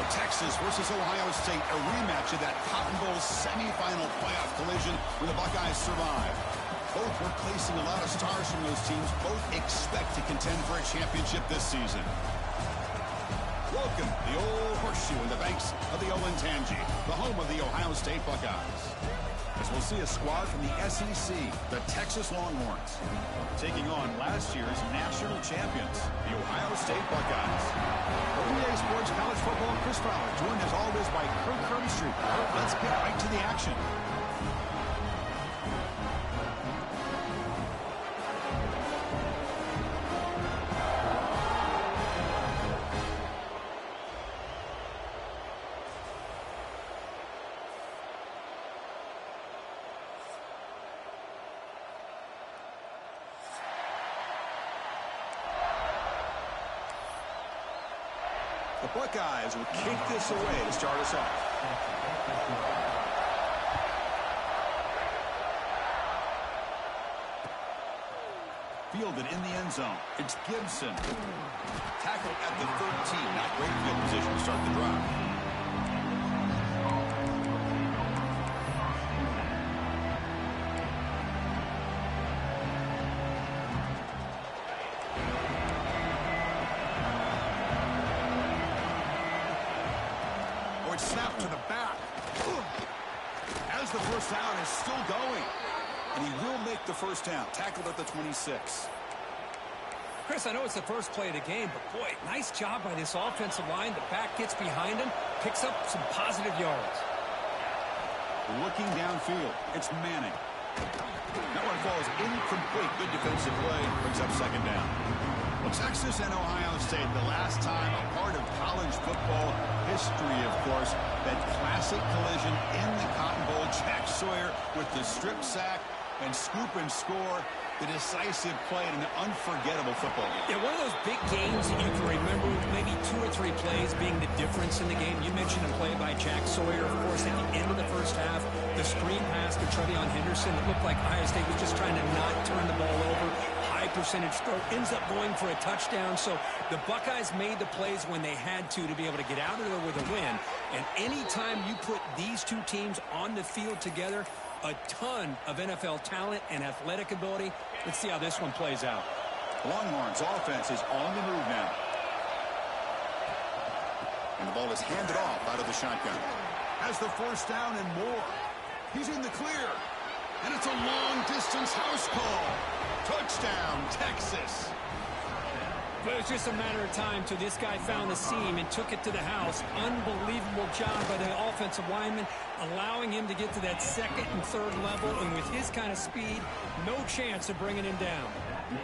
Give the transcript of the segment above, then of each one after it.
Texas versus Ohio State, a rematch of that Cotton Bowl semifinal playoff collision where the Buckeyes survived. Both were placing a lot of stars from those teams. Both expect to contend for a championship this season. Welcome, the old horseshoe in the banks of the Olentangy, the home of the Ohio State Buckeyes. As we'll see a squad from the SEC, the Texas Longhorns, taking on last year's national champions, the Ohio State Buckeyes. OVA Sports College Football, Chris Fowler, joined as always by Kirk Herbstreit. Let's get right to the action. The Buckeyes will kick this away to start us off. Fielded in the end zone. It's Gibson. Tackled at the 13. Not great field position to start the drive. Snap to the back. As the first down is still going. And he will make the first down. Tackled at the 26. Chris, I know it's the first play of the game, but boy, nice job by this offensive line. The back gets behind him, picks up some positive yards. Looking downfield, it's Manning. That one falls incomplete. Good defensive play. Brings up second down. Well, Texas and Ohio State, the last time a part of college football history, of course, that classic collision in the Cotton Bowl. Jack Sawyer with the strip sack and scoop and score. The decisive play in an unforgettable football game. Yeah, one of those big games that you can remember with maybe 2 or 3 plays being the difference in the game. You mentioned a play by Jack Sawyer, of course, at the end of the first half. The screen pass to Trevion Henderson. It looked like Ohio State was just trying to not turn the ball over. High percentage throw. Ends up going for a touchdown. So the Buckeyes made the plays when they had to be able to get out of there with a win. And anytime you put these two teams on the field together, a ton of NFL talent and athletic ability. Let's see how this one plays out. Longhorns offense is on the move now. And the ball is handed off out of the shotgun. Has the first down and more. He's in the clear. And it's a long-distance house call. Touchdown, Texas. But it was just a matter of time till this guy found the seam and took it to the house. Unbelievable job by the offensive lineman, allowing him to get to that second and third level. And with his kind of speed, no chance of bringing him down.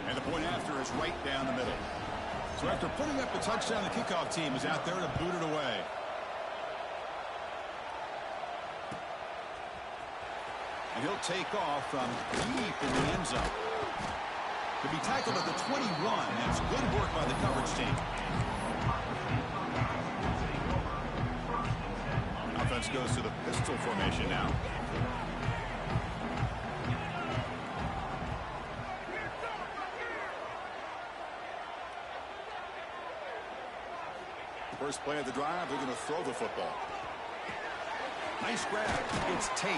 And the point after is right down the middle. So after putting up the touchdown, the kickoff team is out there to boot it away. And he'll take off from deep in the end zone. To be tackled at the 21. That's good work by the coverage team. Offense goes to the pistol formation now. First play of the drive, they're going to throw the football. Nice grab. It's Tate.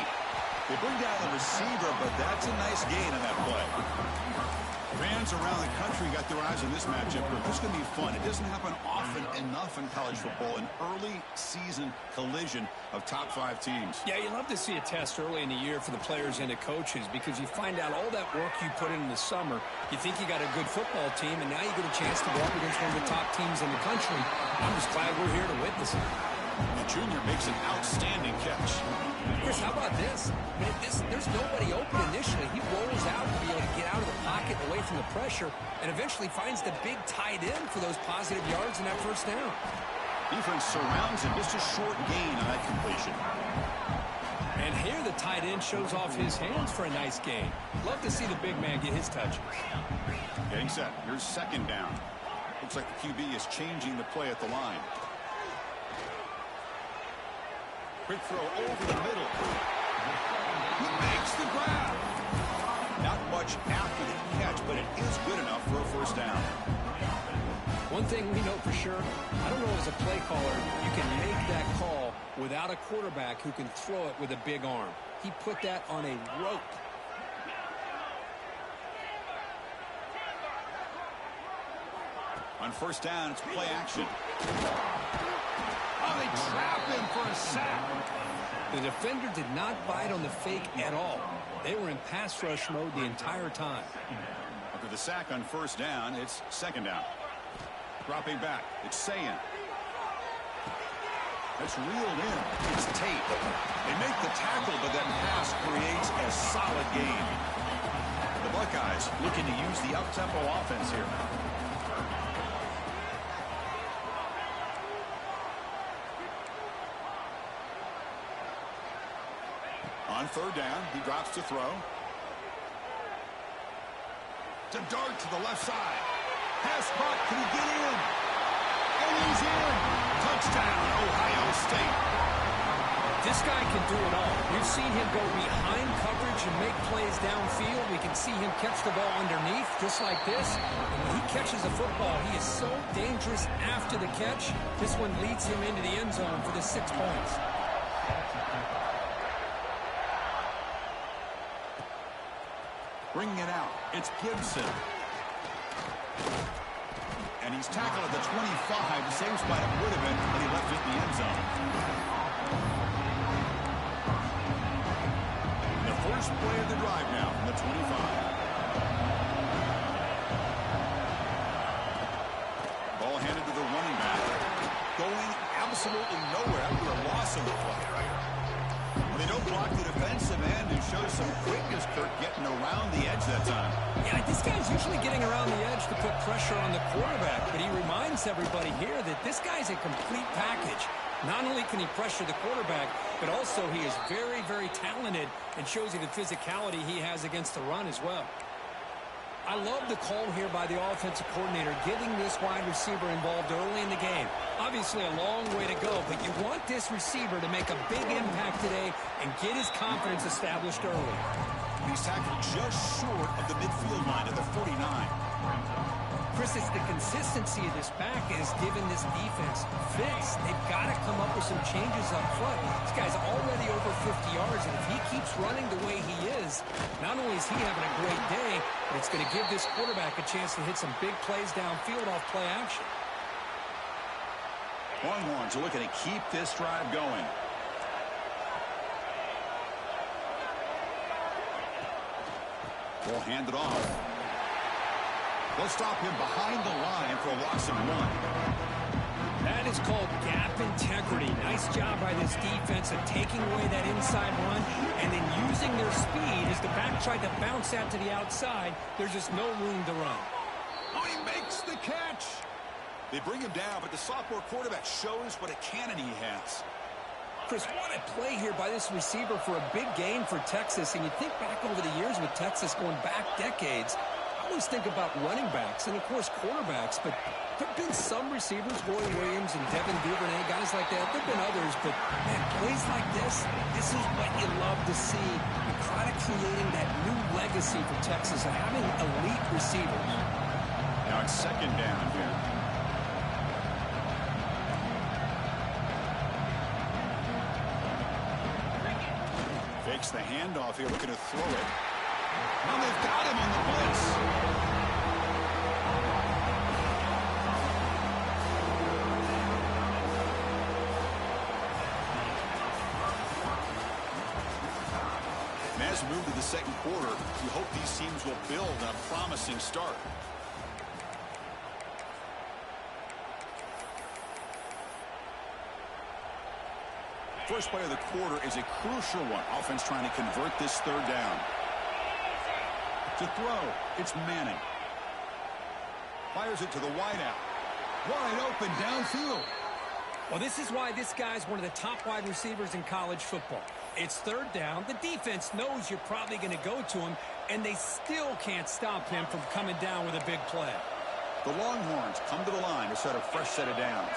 They bring down the receiver, but that's a nice gain on that play. Fans around the country got their eyes on this matchup. This is going to be fun. It doesn't happen often enough in college football, an early season collision of top 5 teams. Yeah, you love to see a test early in the year for the players and the coaches because you find out all that work you put in the summer. You think you got a good football team, and now you get a chance to go up against one of the top teams in the country. I'm just glad we're here to witness it. The junior makes an outstanding catch. Chris, how about this? I mean, there's nobody open initially. He rolls out to be able to get out of the pocket away from the pressure and eventually finds the big tight end for those positive yards in that first down. Defense surrounds him. Just a short gain on that completion. And here the tight end shows off his hands for a nice gain. Love to see the big man get his touches. Getting set. Here's second down. Looks like the QB is changing the play at the line. Quick throw over the middle. He makes the grab. Not much after the catch, but it is good enough for a first down. One thing we know for sure, I don't know as a play caller, you can make that call without a quarterback who can throw it with a big arm. He put that on a rope. On first down, it's play action. Oh, they trap him for a sack. The defender did not bite on the fake at all. They were in pass rush mode the entire time. After the sack on first down, it's second down. Dropping back, it's Sayin. That's reeled in. It's Tate. They make the tackle, but that pass creates a solid gain. The Buckeyes looking to use the up-tempo offense here. On third down, he drops to throw. To dart to the left side. Pass caught. Can he get in? And he's in. Touchdown, Ohio State. This guy can do it all. We've seen him go behind coverage and make plays downfield. We can see him catch the ball underneath, just like this. And when he catches a football, he is so dangerous after the catch. This one leads him into the end zone for the 6 points. Bringing it out, it's Gibson. And he's tackled at the 25, the same spot it would have been when he left it in the end zone. The first play of the drive now from the 25. Ball handed to the running back. Going absolutely nowhere after a loss of the play. They don't block the defensive end and show some quickness, Kirk, getting around the edge that time. Yeah, this guy's usually getting around the edge to put pressure on the quarterback, but he reminds everybody here that this guy's a complete package. Not only can he pressure the quarterback, but also he is very, very talented and shows you the physicality he has against the run as well. I love the call here by the offensive coordinator, getting this wide receiver involved early in the game. Obviously a long way to go, but you want this receiver to make a big impact today and get his confidence established early. He's tackled just short of the midfield line at the 49. Chris, it's the consistency of this back that has given this defense fits. They've got to come up with some changes up front. This guy's already over 50 yards, and if he keeps running the way he is, not only is he having a great day, but it's going to give this quarterback a chance to hit some big plays downfield off play action. Longhorns are looking to keep this drive going. Ball handed off. They'll stop him behind the line for a loss of 1. That is called gap integrity. Nice job by this defense of taking away that inside run and then using their speed as the back tried to bounce that to the outside. There's just no room to run. Oh, he makes the catch. They bring him down, but the sophomore quarterback shows what a cannon he has. Chris, what a play here by this receiver for a big game for Texas. And you think back over the years with Texas going back decades, I always think about running backs and, of course, quarterbacks, but there have been some receivers, Roy Williams and Devin Duvernay, guys like that. There have been others, but, man, plays like this is what you love to see. You're kind of creating that new legacy for Texas of having elite receivers. Now it's second down here. Fakes the handoff here, looking to throw it. Now they've got him on the blitz. As we move to the second quarter, you hope these teams will build on a promising start. First play of the quarter is a crucial one. Offense trying to convert this third down. To throw, it's Manning. Fires it to the wideout. Wide open downfield. Well, this is why this guy's one of the top wide receivers in college football. It's third down. The defense knows you're probably going to go to him, and they still can't stop him from coming down with a big play. The Longhorns come to the line to set a fresh set of downs.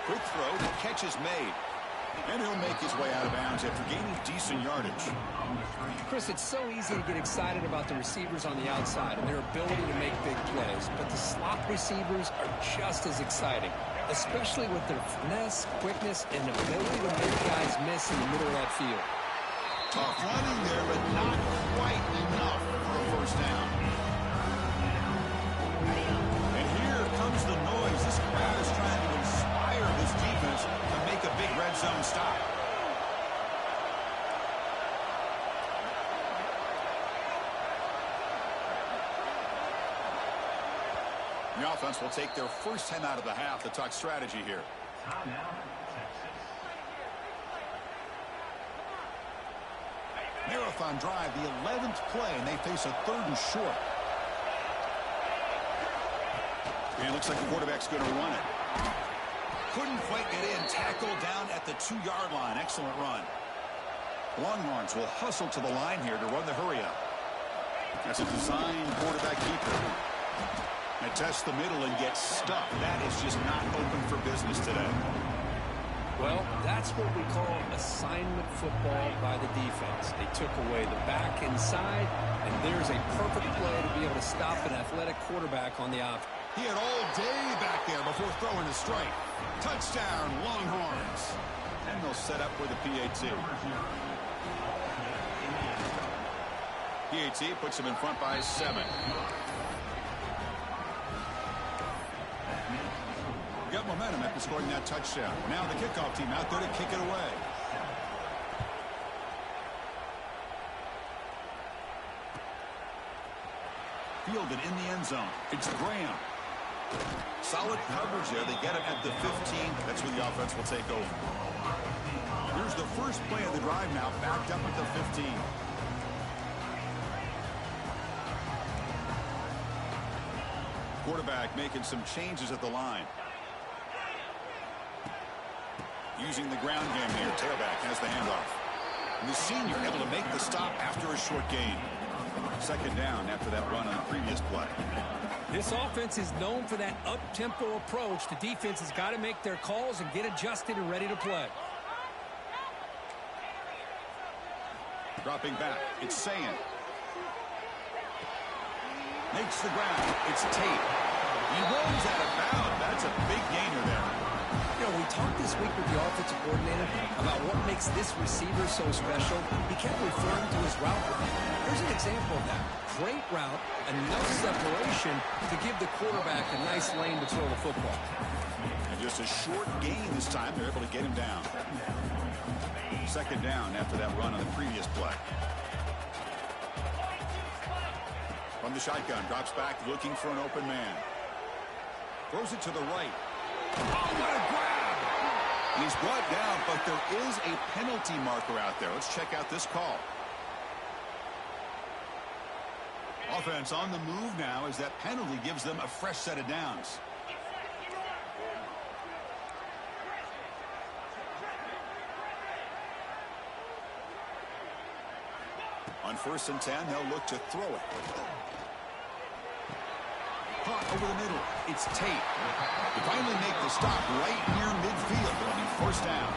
Quick throw, the catch is made. And he'll make his way out of bounds after gaining decent yardage. Chris, it's so easy to get excited about the receivers on the outside and their ability to make big plays, but the slot receivers are just as exciting, especially with their finesse, quickness, and ability to make guys miss in the middle of that field. Tough running there, but not quite enough for a first down. And here comes the noise. This crowd is trying to inspire this defense to make a big red zone stop. The offense will take their first 10 out of the half to talk strategy here. Marathon drive, the 11th play, and they face a 3rd and short. And it looks like the quarterback's going to run it. Couldn't quite get in. Tackle down at the 2-yard line. Excellent run. Longhorns will hustle to the line here to run the hurry up. That's a designed quarterback keeper. And test the middle and get stuck. That is just not open for business today. Well, that's what we call assignment football by the defense. They took away the back inside, and there's a perfect play to be able to stop an athletic quarterback on the offense. He had all day back there before throwing a strike. Touchdown, Longhorns. And they'll set up with a PAT. PAT puts him in front by 7. Got momentum after scoring that touchdown. Now the kickoff team out there to kick it away. Fielded in the end zone. It's Graham. Solid coverage there. They get him at the 15. That's where the offense will take over. Here's the first play of the drive now, backed up at the 15. Quarterback making some changes at the line. Using the ground game here. Tailback has the handoff. And the senior able to make the stop after a short gain. Second down after that run on the previous play. This offense is known for that up-tempo approach. The defense has got to make their calls and get adjusted and ready to play. Dropping back. It's Sayan. Makes the ground. It's Tate. He rolls out of bounds. That's a big gainer there. You know, we talked this week with the offensive coordinator about what makes this receiver so special. He kept referring to his route running. Here's an example of that. Great route, enough separation to give the quarterback a nice lane to throw the football. And just a short gain this time. They're able to get him down. Second down after that run on the previous play. From the shotgun, drops back looking for an open man. Throws it to the right. Oh, what a grab! He's brought down, but there is a penalty marker out there. Let's check out this call. Offense on the move now as that penalty gives them a fresh set of downs. On 1st and 10, they'll look to throw it. Caught over the middle. It's Tate. They finally make the stop right near midfield. It'll be first down.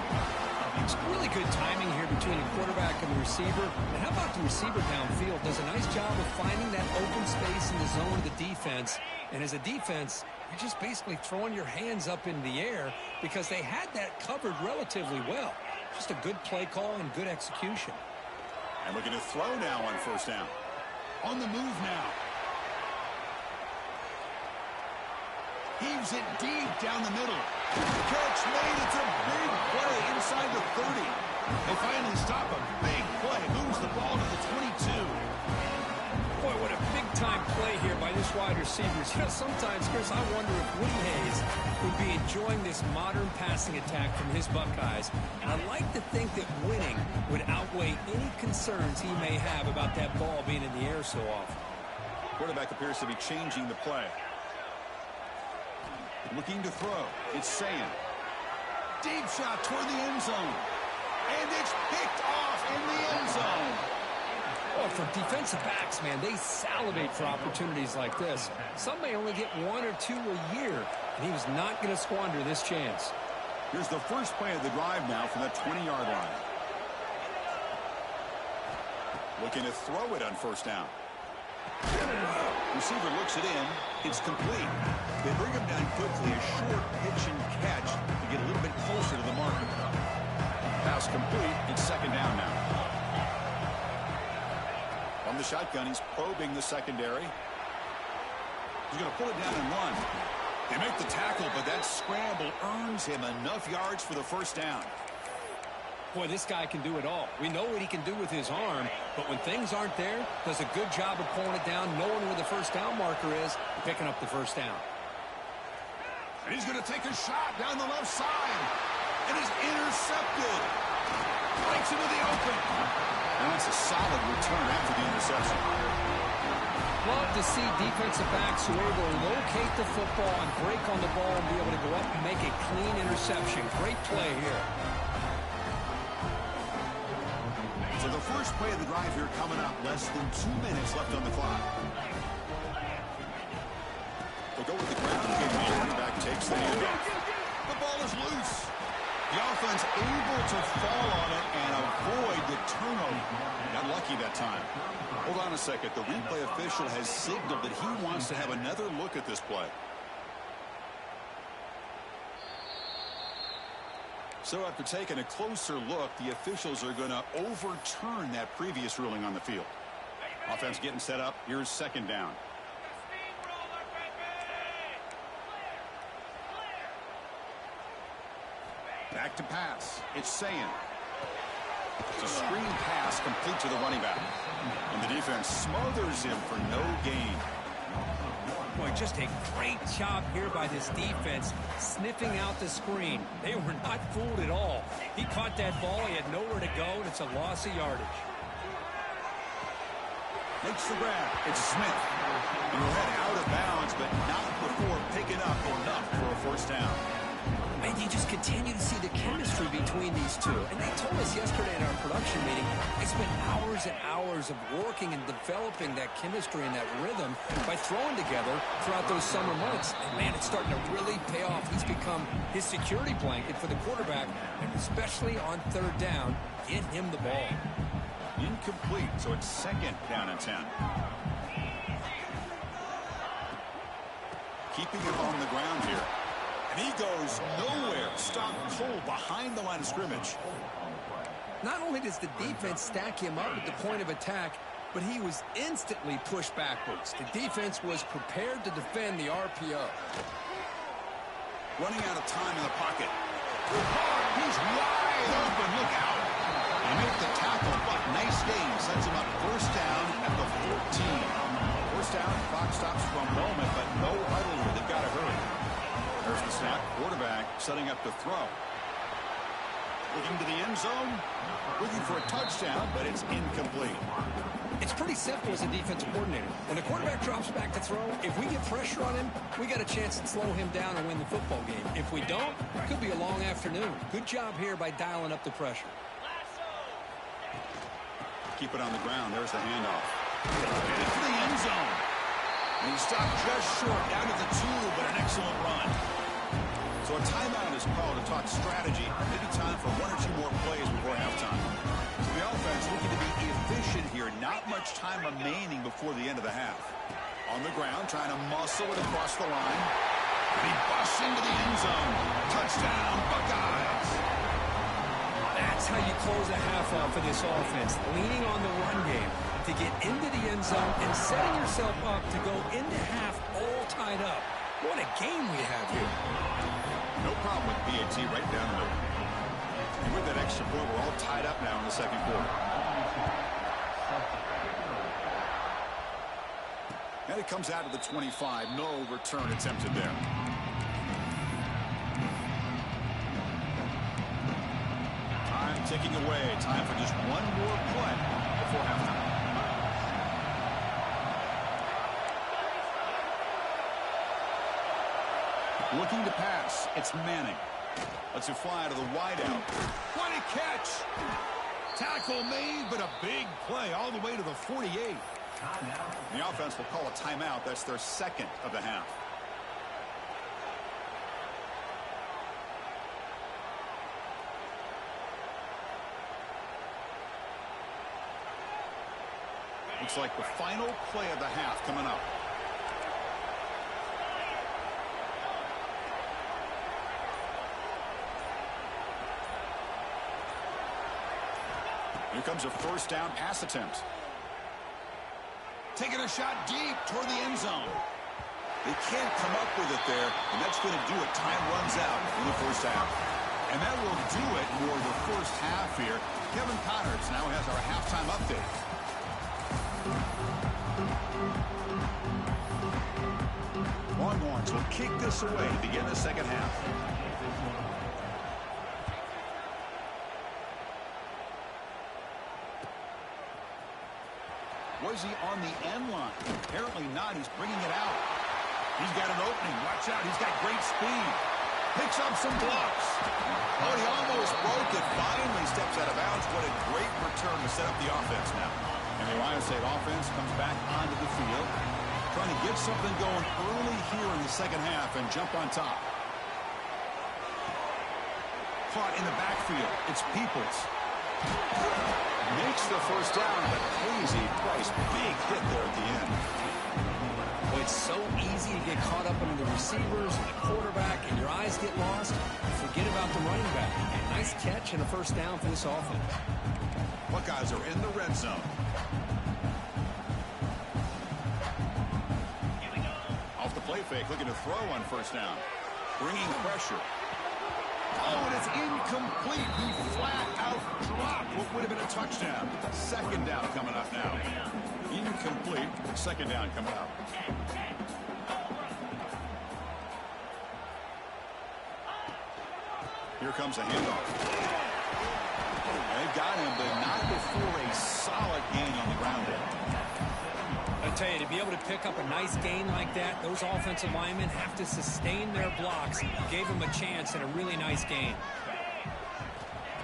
It's really good timing here between the quarterback and the receiver. And how about the receiver downfield? Does a nice job of finding that open space in the zone of the defense. And as a defense, you're just basically throwing your hands up in the air because they had that covered relatively well. Just a good play call and good execution. And looking to throw now on first down. On the move now. Heaves it deep down the middle. Catch made. It's a big play inside the 30. They finally stop a big play. Moves the ball to the 22. Boy, what a big-time play here by this wide receiver. You know, sometimes, Chris, I wonder if Woody Hayes would be enjoying this modern passing attack from his Buckeyes. And I like to think that winning would outweigh any concerns he may have about that ball being in the air so often. Quarterback appears to be changing the play. Looking to throw. It's Sayan. Deep shot toward the end zone. And it's picked off in the end zone. Well, for defensive backs, man, they salivate for opportunities like this. Some may only get 1 or 2 a year, and he was not going to squander this chance. Here's the first play of the drive now from the 20-yard line. Looking to throw it on first down. Receiver looks it in. It's complete. They bring him down quickly. A short pitch and catch to get a little bit closer to the marker. Pass complete. It's second down now. From the shotgun, he's probing the secondary. He's going to pull it down and run. They make the tackle, but that scramble earns him enough yards for the first down. Boy, this guy can do it all. We know what he can do with his arm, but when things aren't there, does a good job of pulling it down, knowing where the first down marker is, picking up the first down. And he's going to take a shot down the left side. And he's intercepted. Breaks into the open. And that's a solid return after the interception. Love to see defensive backs who are able to locate the football and break on the ball and be able to go up and make a clean interception. Great play here. So the first play of the drive here coming up. Less than 2 minutes left on the clock. They'll go with the ground game. The quarterback takes the handoff. The ball is loose. The offense able to fall on it and avoid the turnover. Got lucky that time. Hold on a second. The replay official has signaled that he wants to have another look at this play. So after taking a closer look, the officials are going to overturn that previous ruling on the field. Offense getting set up. Here's second down. Back to pass. It's Sayan. It's a screen pass complete to the running back. And the defense smothers him for no gain. Boy, just a great job here by this defense, sniffing out the screen. They were not fooled at all. He caught that ball. He had nowhere to go, and it's a loss of yardage. Makes the grab. It's Smith. He will head out of bounds, but not before picking up enough for a first down. And you just continue to see the chemistry between these two. And they told us yesterday in our production meeting, they spent hours and hours of working and developing that chemistry and that rhythm by throwing together throughout those summer months. And, man, it's starting to really pay off. He's become his security blanket for the quarterback, and especially on third down, get him the ball. Incomplete, so it's second down and 10. Keeping him on the ground here. And he goes nowhere. Stopped cold behind the line of scrimmage. Not only does the defense stack him up at the point of attack, but he was instantly pushed backwards. The defense was prepared to defend the RPO. Running out of time in the pocket. He's wide open. Look out. They make the tackle, but nice game. Sets him up first down at the 14. First down, clock stops for a moment, but no huddle here. They've got to hurry. There's the snap. Quarterback setting up to throw. Looking to the end zone. Looking for a touchdown, but it's incomplete. It's pretty simple as a defensive coordinator. When the quarterback drops back to throw, if we get pressure on him, we got a chance to slow him down and win the football game. If we don't, it could be a long afternoon. Good job here by dialing up the pressure. Keep it on the ground. There's the handoff. Into the end zone. And he stopped just short, down to the 2, but an excellent run. So a timeout is called to talk strategy. Maybe time for 1 or 2 more plays before halftime. So the offense looking to be efficient here. Not much time remaining before the end of the half. On the ground, trying to muscle it across the line. And he busts into the end zone. Touchdown, Buckeyes. That's how you close a half out for this offense. Leaning on the run game to get into the end zone and setting yourself up to go into half all tied up. What a game we have here. No problem with PAT right down the middle. And with that extra point, we're all tied up now in the second quarter. And it comes out to the 25. No return attempted there. Time ticking away. Time for just one more play before halftime. Looking to pass. It's Manning. Lets it fly to the wideout. What a catch! Tackle made, but a big play all the way to the 48. The offense will call a timeout. That's their second of the half. Looks like the final play of the half coming up. Here comes a first down pass attempt. Taking a shot deep toward the end zone. They can't come up with it there, and that's going to do it. Time runs out in the first half. And that will do it for the first half here. Kevin Connors now has our halftime update. Longhorns will kick this away to begin the second half. Was he on the end line? Apparently not. He's bringing it out. He's got an opening. Watch out. He's got great speed. Picks up some blocks. Oh, he almost broke it. Finally steps out of bounds. What a great return to set up the offense now. And the Ohio State offense comes back onto the field, trying to get something going early here in the second half and jump on top. Caught in the backfield. It's Peoples. Makes the first down, but crazy price. Big hit there at the end. Well, it's so easy to get caught up under the receivers and the quarterback, and your eyes get lost. Forget about the running back. Nice catch and a first down for this offense. Buckeyes are in the red zone. Off the play fake, looking to throw on first down. Bringing pressure. Oh, and it's incomplete. He flat out dropped what would have been a touchdown. Second down coming up now. Incomplete. Second down coming up. Here comes a handoff. They've got him, but not before a solid gain on the ground there. I tell you, to be able to pick up a nice gain like that, those offensive linemen have to sustain their blocks. Gave them a chance and a really nice gain.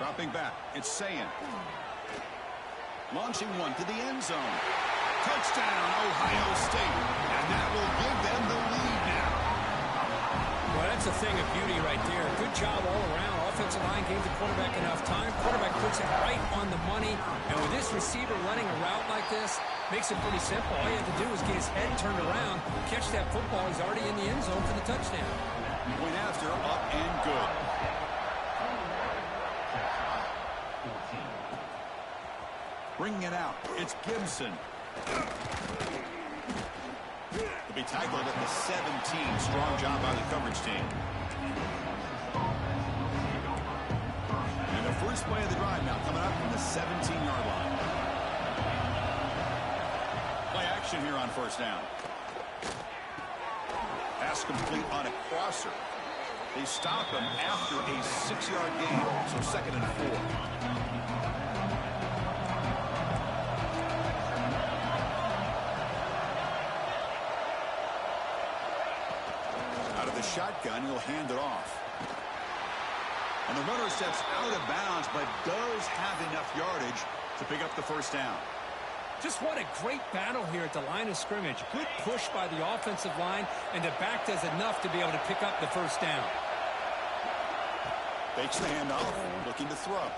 Dropping back, it's Sayin. Launching one to the end zone. Touchdown, Ohio State. And that will give them the lead now. Well, that's a thing of beauty right there. Good job all around. Offensive line gave the quarterback enough time. Quarterback puts it right on the money. And with this receiver running a route like this, makes it pretty simple. All you have to do is get his head turned around, catch that football. He's already in the end zone for the touchdown. Point after, up and good. Bringing it out, it's Gibson. To be tackled at the 17. Strong job by the coverage team. And the first play of the drive now coming up from the 17-yard line. Play action here on first down. Pass complete on a crosser. They stop him after a 6-yard gain, so 2nd and 4. Out of the shotgun, he'll hand it off. And the runner steps out of bounds, but does have enough yardage to pick up the first down. Just what a great battle here at the line of scrimmage. Good push by the offensive line, and the back does enough to be able to pick up the first down. Fakes the handoff, looking to throw.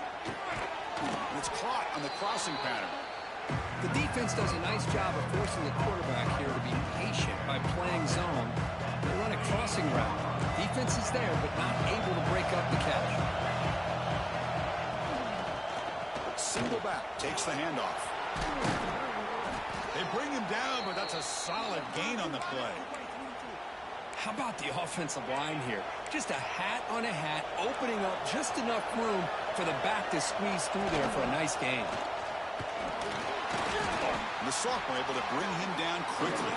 And it's caught on the crossing pattern. The defense does a nice job of forcing the quarterback here to be patient by playing zone. They run a crossing route. Defense is there, but not able to break up the catch. Single back, takes the handoff. They bring him down, but that's a solid gain on the play. How about the offensive line here? Just a hat on a hat, opening up just enough room for the back to squeeze through there for a nice gain. The sophomore able to bring him down quickly.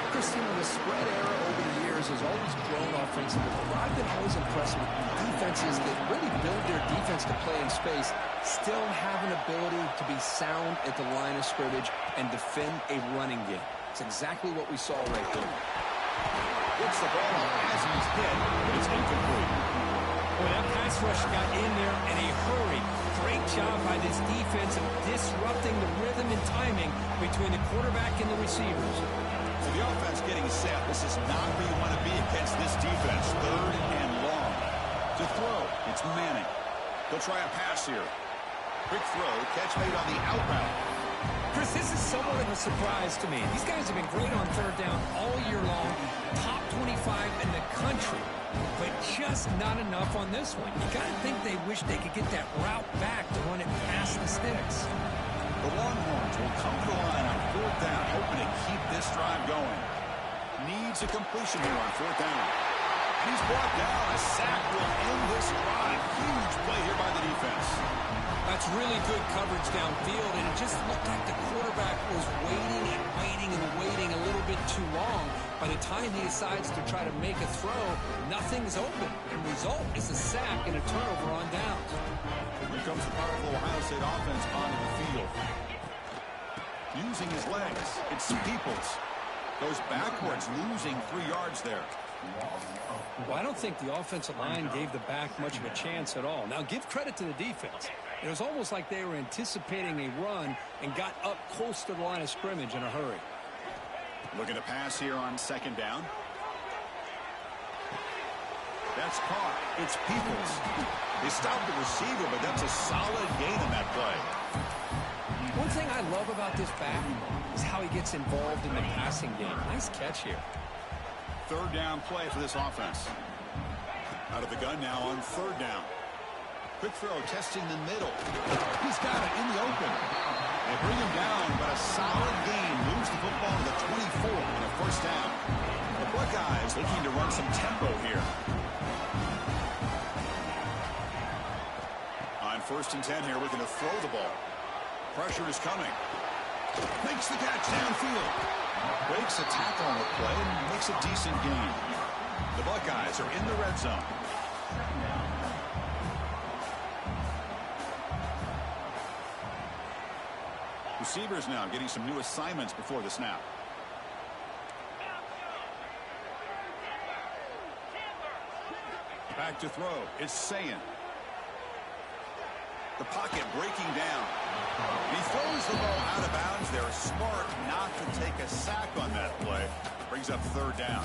Christine, the spread era over the years has always grown offensively, but I've been always impressed with defenses that really build their defense to play in space, still have an ability to be sound at the line of scrimmage and defend a running game. It's exactly what we saw right there. Gets the ball off as he's hit, but it's incomplete. Boy, that pass rush got in there in a hurry. Great job by this defense of disrupting the rhythm and timing between the quarterback and the receivers. So the offense getting set. This is not where you want to be against this defense. Third and long. To throw, it's Manning. He'll try a pass here. Quick throw, catch made on the out route. Chris, this is somewhat of a surprise to me. These guys have been great on third down all year long. Top 25 in the country. But just not enough on this one. You got to think they wish they could get that route back to run it past the sticks. The Longhorns will come to the line on fourth down, hoping to keep this drive going. Needs a completion here on fourth down. He's brought down. A sack will end this drive. Huge play here by the defense. That's really good coverage downfield, and it just looked like the quarterback was waiting and waiting and waiting a little bit too long. By the time he decides to try to make a throw, nothing's open. And the result is a sack and a turnover on downs. Here comes the powerful Ohio State offense onto the field. Using his legs, it's Peoples. Goes backwards, losing 3 yards there. Well, I don't think the offensive line gave the back much of a chance at all. Now, give credit to the defense. It was almost like they were anticipating a run and got up close to the line of scrimmage in a hurry. Looking to pass here on second down. That's caught. It's Peoples. They stopped the receiver, but that's a solid gain on that play. One thing I love about this back is how he gets involved in the passing game. Nice catch here. Third down play for this offense. Out of the gun now on third down. Quick throw, testing the middle. He's got it in the open. They bring him down, but a solid gain moves the football to the 24 on a first down. The Buckeyes looking to run some tempo here. On first and 10 here, looking to throw the ball. Pressure is coming. Makes the catch downfield. Breaks a tackle on the play and makes a decent gain. The Buckeyes are in the red zone. Receivers now getting some new assignments before the snap. Back to throw. It's Sayin. The pocket breaking down. And he throws the ball out of bounds. They're smart not to take a sack on that play. Brings up third down.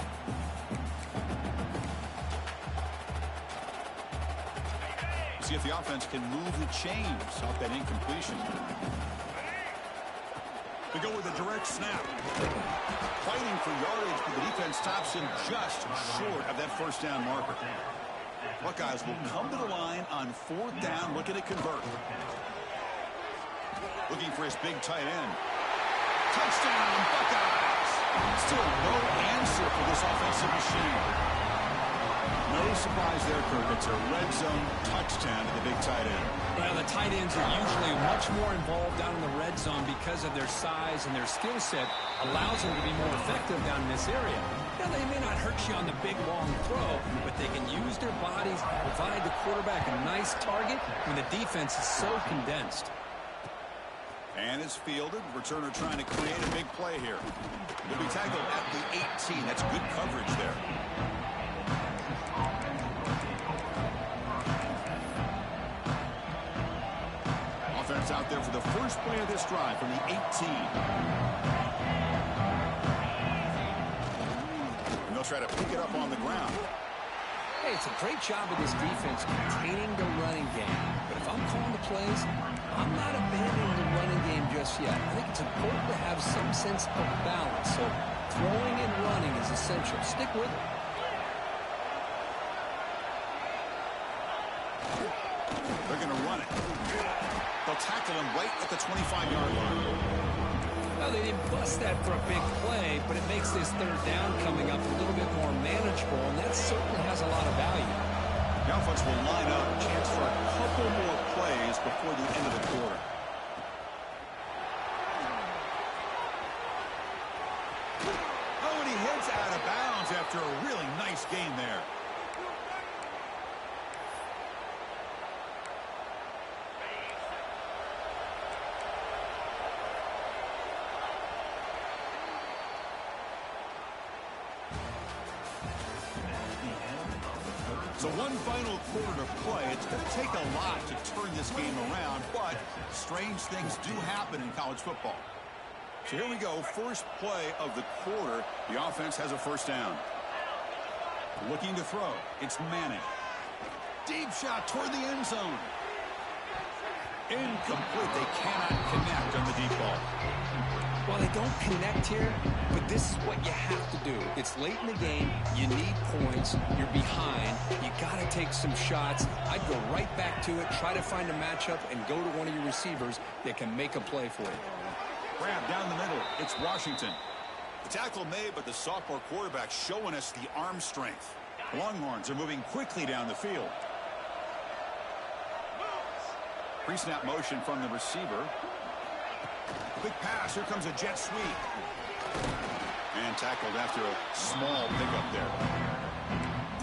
See if the offense can move the chains off that incompletion. They go with a direct snap. Fighting for yardage, but the defense stops him just short of that first down marker. Buckeyes will come to the line on fourth down, looking to convert. Looking for his big tight end. Touchdown, Buckeyes! Still no answer for this offensive machine. No surprise there, Kirk. It's a red zone touchdown to the big tight end. Well, the tight ends are usually much more involved down in the red zone because of their size and their skill set allows them to be more effective down in this area. Now, they may not hurt you on the big, long throw, but they can use their bodies, provide the quarterback a nice target when the defense is so condensed. And it's fielded. Returner trying to create a big play here. He'll be tackled at the 18. That's good coverage there. Offense out there for the first play of this drive from the 18. And they'll try to pick it up on the ground. Hey, it's a great job of this defense containing the running game. But if I'm calling the plays, I'm not abandoning the running game just yet. I think it's important to have some sense of balance. So throwing and running is essential. Stick with it. They're going to run it. They'll tackle him right at the 25-yard line. Well, they didn't bust that for a big play, but it makes makes this third down coming up a little bit more manageable, and that certainly has a lot of value. The offense will line up, chance for a couple more plays before the end of the quarter. Oh, and he heads out of bounds after a really nice gain there. So one final quarter to play. It's going to take a lot to turn this game around, but strange things do happen in college football. So here we go. First play of the quarter. The offense has a first down. Looking to throw. It's Manning. Deep shot toward the end zone. Incomplete. They cannot connect on the deep ball. Well, they don't connect here, but this is what you have to do. It's late in the game. You need points. You're behind. You got to take some shots. I'd go right back to it, try to find a matchup, and go to one of your receivers that can make a play for you. Grab down the middle. It's Washington. The tackle made, but the sophomore quarterback showing us the arm strength. The Longhorns are moving quickly down the field. Pre-snap motion from the receiver. Quick pass. Here comes a jet sweep. And tackled after a small pickup there.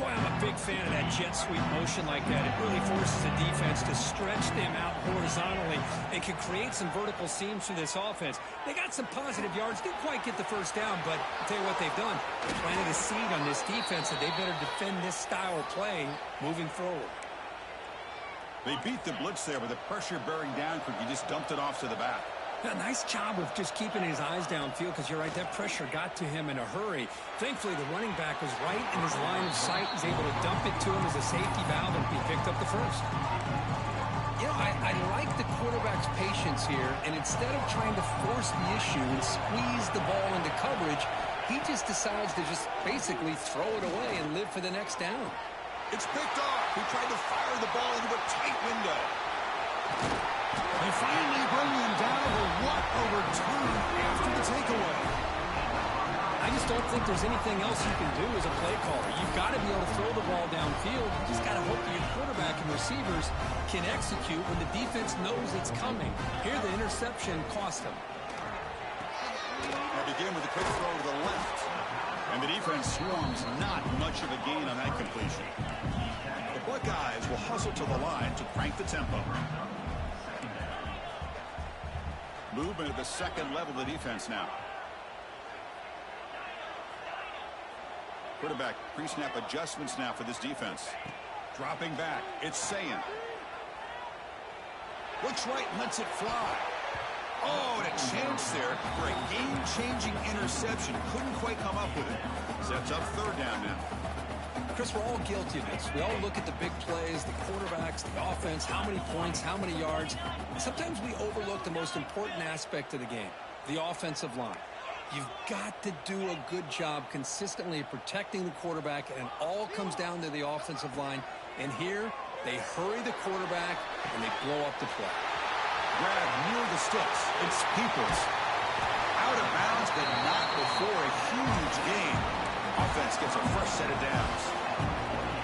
Boy, I'm a big fan of that jet sweep motion like that. It really forces the defense to stretch them out horizontally. It can create some vertical seams for this offense. They got some positive yards. Didn't quite get the first down, but I'll tell you what they've done. They planted a seed on this defense that they better defend this style of play moving forward. They beat the blitz there, but the pressure bearing down quick. He just dumped it off to the back. A nice job of just keeping his eyes downfield, because you're right, that pressure got to him in a hurry. Thankfully, the running back was right in his line of sight. He's able to dump it to him as a safety valve, and he picked up the first. You know, I like the quarterback's patience here, and instead of trying to force the issue and squeeze the ball into coverage, he just decides to just basically throw it away and live for the next down. It's picked off. He tried to fire the ball into a tight window. They finally bring him down, but what a return after the takeaway. I just don't think there's anything else you can do as a play caller. You've got to be able to throw the ball downfield. You just got to hope that your quarterback and receivers can execute when the defense knows it's coming. Here, the interception cost him. They begin with a quick throw to the left. And the defense swarms not much of a gain on that completion. The Buckeyes will hustle to the line to crank the tempo. Movement at the second level of the defense now. Quarterback pre-snap adjustments now for this defense. Dropping back. It's Sayin. Looks right and lets it fly. Oh, and a chance there for a game-changing interception. Couldn't quite come up with it. Sets up third down now. Chris, we're all guilty of this. We all look at the big plays, the quarterbacks, the offense, how many points, how many yards. Sometimes we overlook the most important aspect of the game, the offensive line. You've got to do a good job consistently protecting the quarterback, and it all comes down to the offensive line. And here, they hurry the quarterback, and they blow up the play. Grab near the sticks. It's Peoples. Out of bounds, but not before a huge gain. Offense gets a fresh set of downs.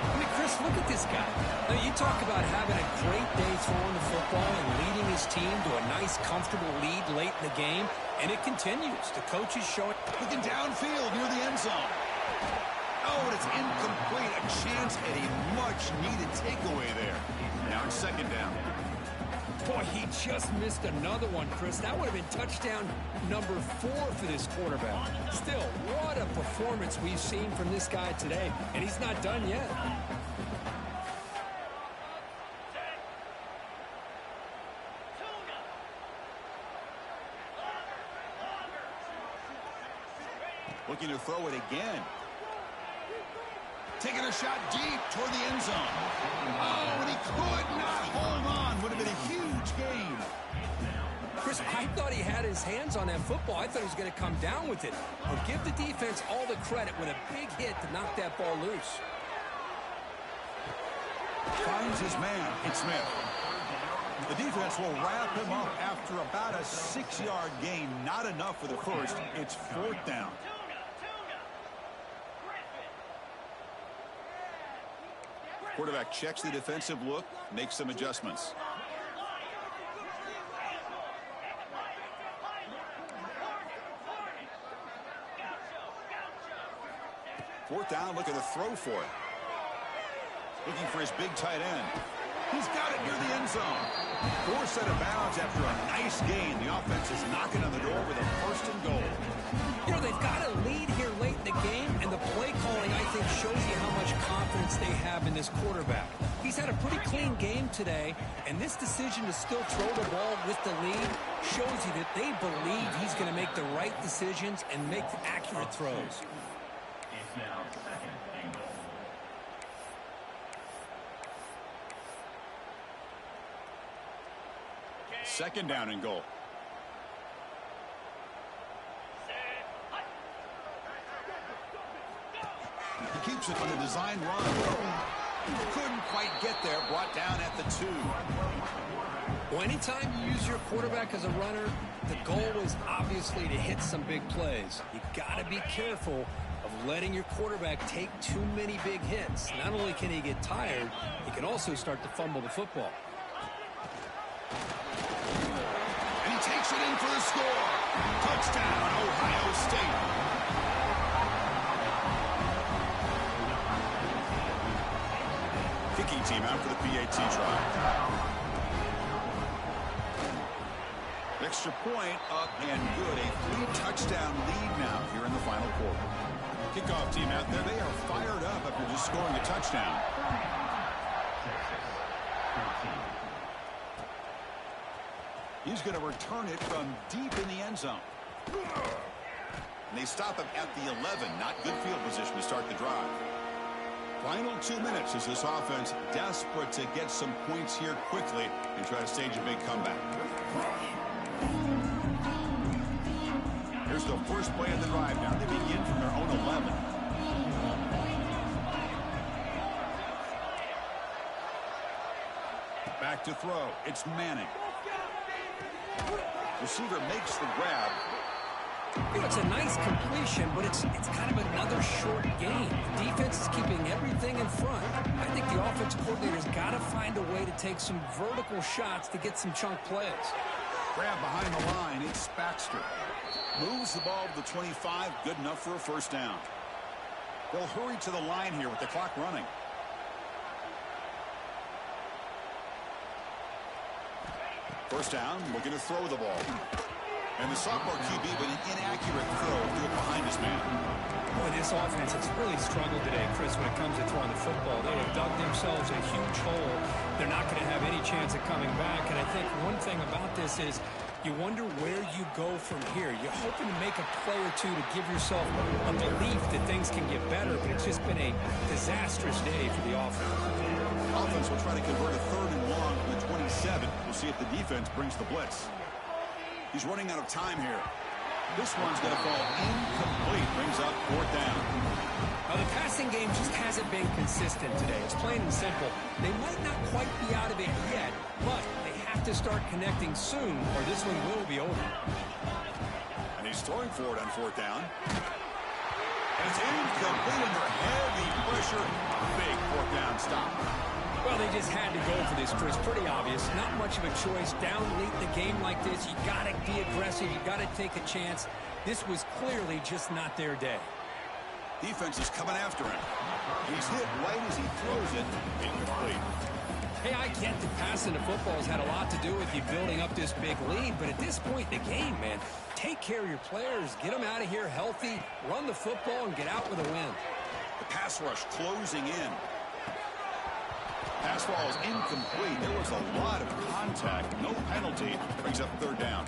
I mean, Chris, look at this guy. Now, you talk about having a great day throwing the football and leading his team to a nice, comfortable lead late in the game, and it continues. The coach is showing. Looking downfield near the end zone. Oh, and it's incomplete. A chance at a much-needed takeaway there. Now it's second down. Boy, he just missed another one, Chris. That would have been touchdown number 4 for this quarterback. Still, what a performance we've seen from this guy today, and he's not done yet. Looking to throw it again. Taking a shot deep toward the end zone. Oh, and he could not hold on. Would have been a huge gain. Chris, I thought he had his hands on that football. I thought he was going to come down with it. But give the defense all the credit with a big hit to knock that ball loose. Finds his man. It's Smith. The defense will wrap him up after about a 6-yard gain. Not enough for the first. It's fourth down. Quarterback checks the defensive look, makes some adjustments. Fourth down, looking to throw for it. Looking for his big tight end. He's got it near the end zone. Forced out of bounds after a nice gain. The offense is knocking on the door with a first and goal. You know, they've got a lead here late in the game, and the play calling, I think, shows you how much confidence they have in this quarterback. He's had a pretty clean game today, and this decision to still throw the ball with the lead shows you that they believe he's going to make the right decisions and make accurate throws. Now second and goal. Second down and goal. He keeps it on the design run. Couldn't quite get there. Brought down at the 2. Well, anytime you use your quarterback as a runner, the goal is obviously to hit some big plays. You got to be careful of letting your quarterback take too many big hits. Not only can he get tired, he can also start to fumble the football. And he takes it in for the score. Touchdown, Ohio State. Kicking team out for the PAT try. Extra point up and good. A 3-touchdown lead now here in the final quarter. Kickoff team out there. They are fired up after just scoring a touchdown. He's going to return it from deep in the end zone. And they stop him at the 11. Not good field position to start the drive. Final 2 minutes as this offense desperate to get some points here quickly and try to stage a big comeback. Here's the first play of the drive now. They begin from their own 11. Back to throw. It's Manning. Receiver makes the grab. You know, it's a nice completion, but it's kind of another short game. The defense is keeping everything in front. I think the offensive coordinator's got to find a way to take some vertical shots to get some chunk plays. Grab behind the line. It's Baxter. Moves the ball to the 25. Good enough for a first down. They'll hurry to the line here with the clock running. First down, looking to throw the ball. And the sophomore QB with an inaccurate throw threw it behind his man. Boy, this offense has really struggled today, Chris, when it comes to throwing the football. They have dug themselves a huge hole. They're not going to have any chance of coming back. And I think one thing about this is you wonder where you go from here. You're hoping to make a play or two to give yourself a belief that things can get better, but it's just been a disastrous day for the offense. Offense will try to convert a 3rd and long from the 27. We'll see if the defense brings the blitz. He's running out of time here. This one's going to fall incomplete. Brings up 4th down. Now, the passing game just hasn't been consistent today. It's plain and simple. They might not quite be out of it yet, but they have to start connecting soon or this one will be over. And he's throwing for it on 4th down. And it's incomplete under heavy pressure. Big 4th down stop. Well, they just had to go for this, Chris. Pretty obvious. Not much of a choice. Down late in the game like this, you got to be aggressive. You got to take a chance. This was clearly just not their day. Defense is coming after him. He's hit right as he throws it. Incomplete. Hey, I get that passing the football has had a lot to do with you building up this big lead, but at this point in the game, man, take care of your players. Get them out of here healthy, run the football, and get out with a win. The pass rush closing in. Pass ball is incomplete. There was a lot of contact. No penalty. Brings up 3rd down.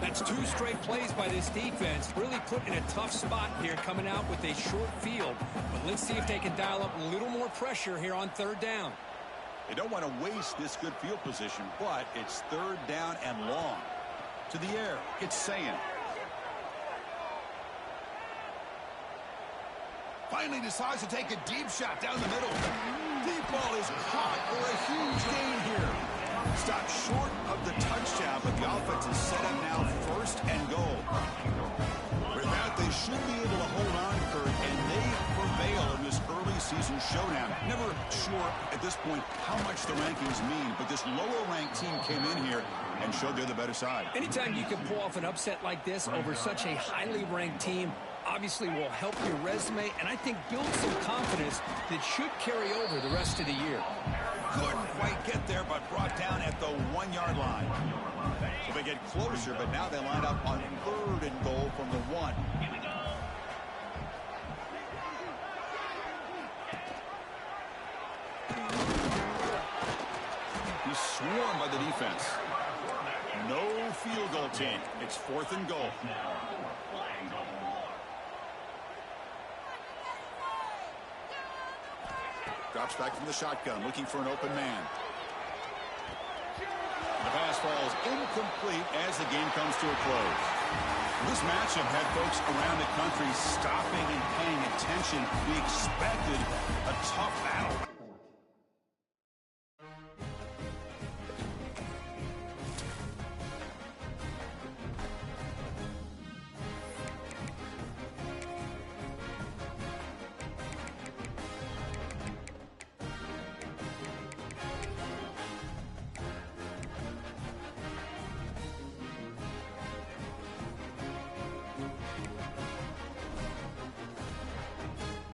That's 2 straight plays by this defense. Really put in a tough spot here coming out with a short field. But let's see if they can dial up a little more pressure here on 3rd down. They don't want to waste this good field position, but it's 3rd down and long. To the air. It's Sayan. Finally decides to take a deep shot down the middle. Deep ball is caught for a huge gain here. Stopped short of the touchdown, but the offense is set up now 1st and goal. With that, they should be able to hold on, Kurt, and they prevail in this early season preseason showdown. Never sure at this point how much the rankings mean, but this lower-ranked team came in here and showed they're the better side. Anytime you can pull off an upset like this over such a highly ranked team, obviously will help your resume, and I think build some confidence that should carry over the rest of the year. Couldn't quite get there, but brought down at the 1-yard line. So they get closer, but now they line up on 3rd and goal from the 1. He's swarmed by the defense. No field goal team. It's 4th and goal. Drops back from the shotgun, looking for an open man. The pass falls incomplete as the game comes to a close. This matchup had folks around the country stopping and paying attention. We expected a tough battle.